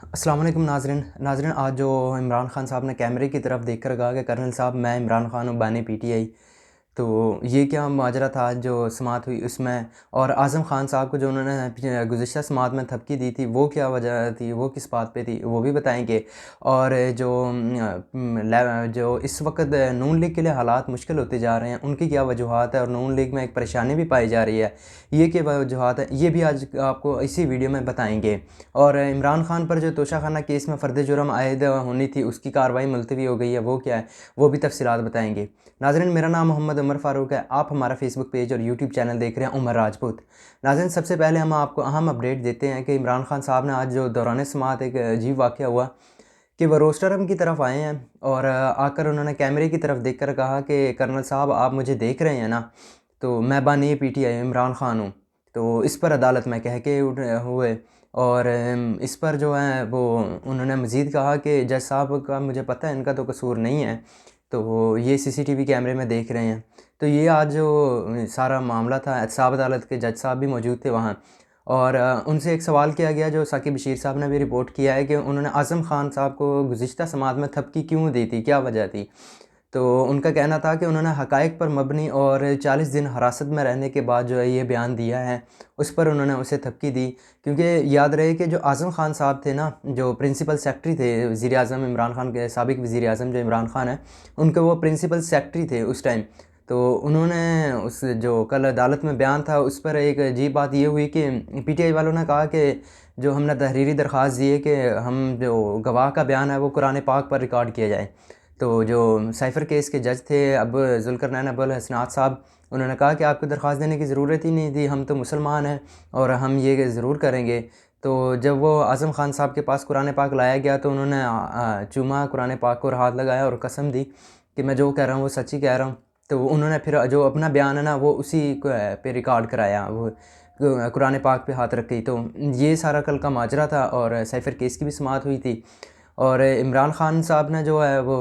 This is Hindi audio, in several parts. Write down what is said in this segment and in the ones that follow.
अस्सलाम वालेकुम नाज़रीन आज जो इमरान ख़ान साहब ने कैमरे की तरफ देख कर कहा कि कर्नल साहब मैं इमरान ख़ान हूँ बानी पीटीआई। तो ये क्या माजरा था आज जो समाअत हुई उसमें, और आज़म ख़ान साहब को जो उन्होंने गुज़िश्ता समाअत में थपकी दी थी वो क्या वजह थी, वो किस बात पे थी वो भी बताएंगे। और जो इस वक्त नून लीग के लिए हालात मुश्किल होते जा रहे हैं उनकी क्या वजूहात है, और नून लीग में एक परेशानी भी पाई जा रही है, ये क्या वजूहात है, ये भी आज आपको इसी वीडियो में बताएंगे। और इमरान ख़ान पर जो तोशाखाना केस में फ़र्द जुर्म आयद होनी थी उसकी कार्रवाई मुलतवी हो गई है, वो क्या है वो भी तफसीलात बताएंगे। नाज़रीन मेरा नाम मोहम्मद उमर फ़ारूक है, आप हमारा फेसबुक पेज और यूट्यूब चैनल देख रहे हैं उमर राजपूत। नाज़रीन सबसे पहले हम आपको अहम अपडेट देते हैं कि इमरान ख़ान साहब ने आज जो दौरान समाअत एक अजीब वाक़या हुआ कि वो रोस्टर रूम की तरफ आए हैं, और आकर उन्होंने कैमरे की तरफ देख कर कहा कि कर्नल साहब आप मुझे देख रहे हैं ना, तो मैं बानी पीटीआई इमरान ख़ान हूँ। तो इस पर अदालत में कह के उठ हुए, और इस पर जो है वो उन्होंने मज़ीद कहा कि जज साहब का मुझे पता है इनका तो कसूर नहीं है, तो ये सीसीटीवी कैमरे में देख रहे हैं। तो ये आज जो सारा मामला था एहतसाब अदालत के जज साहब भी मौजूद थे वहाँ, और उनसे एक सवाल किया गया जो साकिब बशीर साहब ने भी रिपोर्ट किया है कि उन्होंने आज़म ख़ान साहब को गुज़िश्ता समाअत में थपकी क्यों दी थी, क्या वजह थी। तो उनका कहना था कि उन्होंने हक़ाइक़ पर मबनी और 40 दिन हिरासत में रहने के बाद जो है ये बयान दिया है, उस पर उन्होंने उसे थपकी दी। क्योंकि याद रहे कि जो आज़म ख़ान साहब थे ना, जो प्रिंसिपल सेक्रेटरी थे वज़ीर-ए-आज़म इमरान ख़ान के, साबिक़ वज़ीर-ए-आज़म जो इमरान ख़ान हैं, उनके वो प्रिंसिपल सेक्रेटरी थे उस टाइम। तो उन्होंने उस जो कल अदालत में बयान था उस पर एक अजीब बात ये हुई कि पीटीआई वालों ने कहा कि जो हमने तहरीरी दरख्वास्त दी है कि हम जो गवाह का बयान है वो कुरान पाक पर रिकॉर्ड किया जाए। तो जो साइफ़र केस के जज थे अब ज़ुल्करनैन अबुल हसनात साहब, उन्होंने कहा कि आपको दरख्वास्त देने की ज़रूरत ही नहीं थी, हम तो मुसलमान हैं और हम ये ज़रूर करेंगे। तो जब वो आज़म ख़ान साहब के पास कुरान पाक लाया गया तो उन्होंने चूमा कुरान पाक को और हाथ लगाया और कसम दी कि मैं जो कह रहा हूँ वो सच ही कह रहा हूँ। तो उन्होंने फिर जो अपना बयान है ना वो उसी पे रिकॉर्ड कराया, वो कुरान पाक पे हाथ रख के। तो ये सारा कल का माजरा था, और साइफ़र केस की भी समाअत हुई थी। और इमरान ख़ान साहब ने जो है वो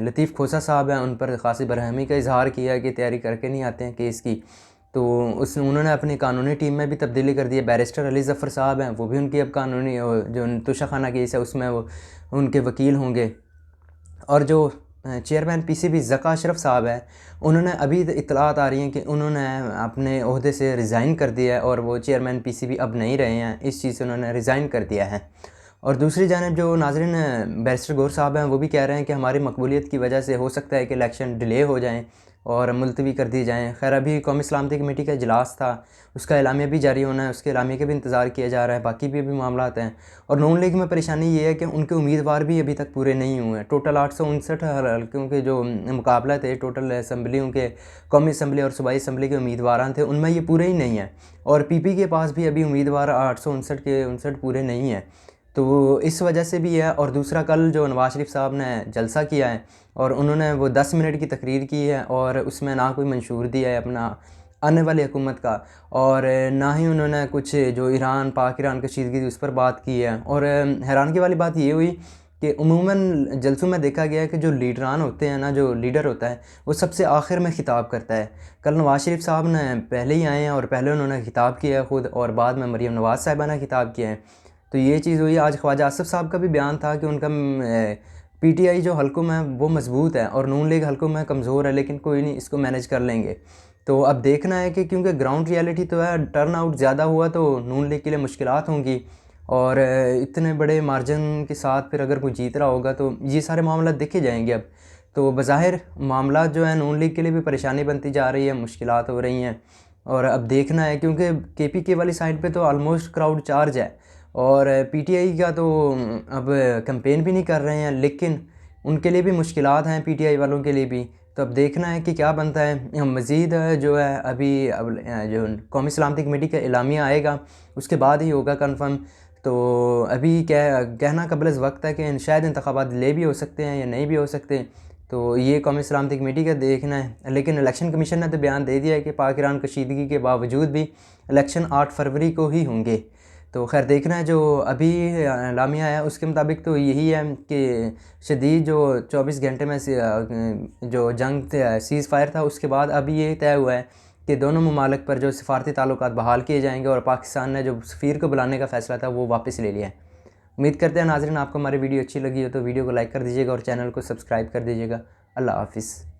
लतीफ़ खोसा साहब हैं उन पर ख़ासी बरहमी का इज़हार किया कि तैयारी करके नहीं आते हैं केस की। तो उन्होंने अपनी कानूनी टीम में भी तब्दीली कर दी है। बैरिस्टर अली ज़फ़र साहब हैं वो भी उनकी अब कानूनी जो तोशाखाना केस है उसमें वो उनके वकील होंगे। और जो चेयरमैन पीसीबी ज़का अशरफ साहब हैं, उन्होंने अभी इत्तलात आ रही हैं कि उन्होंने अपने ओहदे से रिज़ाइन कर दिया है और वो चेयरमैन पीसीबी अब नहीं रहे हैं, इस चीज़ से उन्होंने रिज़ाइन कर दिया है। और दूसरी जानिब जो नाज़रीन बैरिस्टर गौर साहब हैं वो भी कह रहे हैं कि हमारी मकबूलियत की वजह से हो सकता है कि इलेक्शन डिले हो जाएँ और मुलतवी कर दी जाएँ। खैर अभी कौमी सलामती कमेटी का इजलास था, उसका एलामिया भी जारी होना है, उसके एलामिया का भी इंतज़ार किया जा रहा है, बाकी भी अभी मामलात हैं। और नून लीग में परेशानी ये है कि उनके उम्मीदवार भी अभी तक पूरे नहीं हुए हैं। टोटल 859 हल्कों के जो मुकाबला थे टोटल असम्बलियों के, कौमी असम्बली और सूबाई असम्बली के उम्मीदवार थे उनमें ये पूरे ही नहीं हैं, और पीपी के पास भी अभी उम्मीदवार 859 के 59 पूरे नहीं हैं। तो इस वजह से भी है। और दूसरा कल जो नवाज़ शरीफ साहब ने जलसा किया है और उन्होंने वो 10 मिनट की तकरीर की है, और उसमें ना कोई मंशूर दिया है अपना आने वाली हुकूमत का, और ना ही उन्होंने कुछ जो ईरान पाक ईरान कशीदगी थी उस पर बात की है। और हैरानगी वाली बात ये हुई कि उमूमन जलसों में देखा गया है कि जो लीडरान होते हैं ना, जो लीडर होता है वो सबसे आखिर में ख़िताब करता है। कल नवाज़ शरीफ साहब ने पहले ही आए हैं और पहले उन्होंने ख़िताब किया है ख़ुद, और बाद में मरीम नवाज़ साहिबा ने ख़िताब किया है। तो ये चीज़ हुई। आज ख्वाजा आसिफ़ साहब का भी बयान था कि उनका पीटीआई जो हलकों में है वो मज़बूत है और नून लीग हलकों में कमज़ोर है, लेकिन कोई नहीं, इसको मैनेज कर लेंगे। तो अब देखना है कि क्योंकि ग्राउंड रियलिटी तो है, टर्न आउट ज़्यादा हुआ तो नून लीग के लिए मुश्किलात होंगी, और इतने बड़े मार्जिन के साथ फिर अगर कोई जीत रहा होगा तो ये सारे मामला देखे जाएंगे अब। तो बज़ाहिर मामला जो है नून लीग के लिए भी परेशानी बनती जा रही है, मुश्किलात हो रही हैं। और अब देखना है क्योंकि केपीके वाली साइड पे तो ऑलमोस्ट क्राउड चार्ज है, और पीटीआई का तो अब कैंपेन भी नहीं कर रहे हैं, लेकिन उनके लिए भी मुश्किलात हैं पीटीआई वालों के लिए भी। तो अब देखना है कि क्या बनता है। मज़ीद जो है अभी अब जो कौमी सलामती कमेटी का एलामिया आएगा उसके बाद ही होगा कन्फर्म। तो अभी कहना कबल वक्त है कि शायद इंतखाबात ले भी हो सकते हैं या नहीं भी हो सकते, तो ये कौमी सलामती कमेटी का देखना है। लेकिन इलेक्शन कमीशन ने तो बयान दे दिया है कि पाक ईरान कशीदगी के बावजूद भी इलेक्शन 8 फरवरी को ही होंगे। तो खैर देखना है। जो अभी एलामिया है उसके मुताबिक तो यही है कि शदीद जो 24 घंटे में जो जंग सीज़ फायर था उसके बाद अभी ये तय हुआ है कि दोनों ममालिक पर जो सिफारती ताल्लुकात बहाल किए जाएंगे, और पाकिस्तान ने जो सफ़ीर को बुलाने का फ़ैसला था वो वापस ले लिया है। उम्मीद करते हैं नाज़रीन आपको हमारी वीडियो अच्छी लगी हो तो वीडियो को लाइक कर दीजिएगा और चैनल को सब्सक्राइब कर दीजिएगा। अल्लाह हाफ़िज़।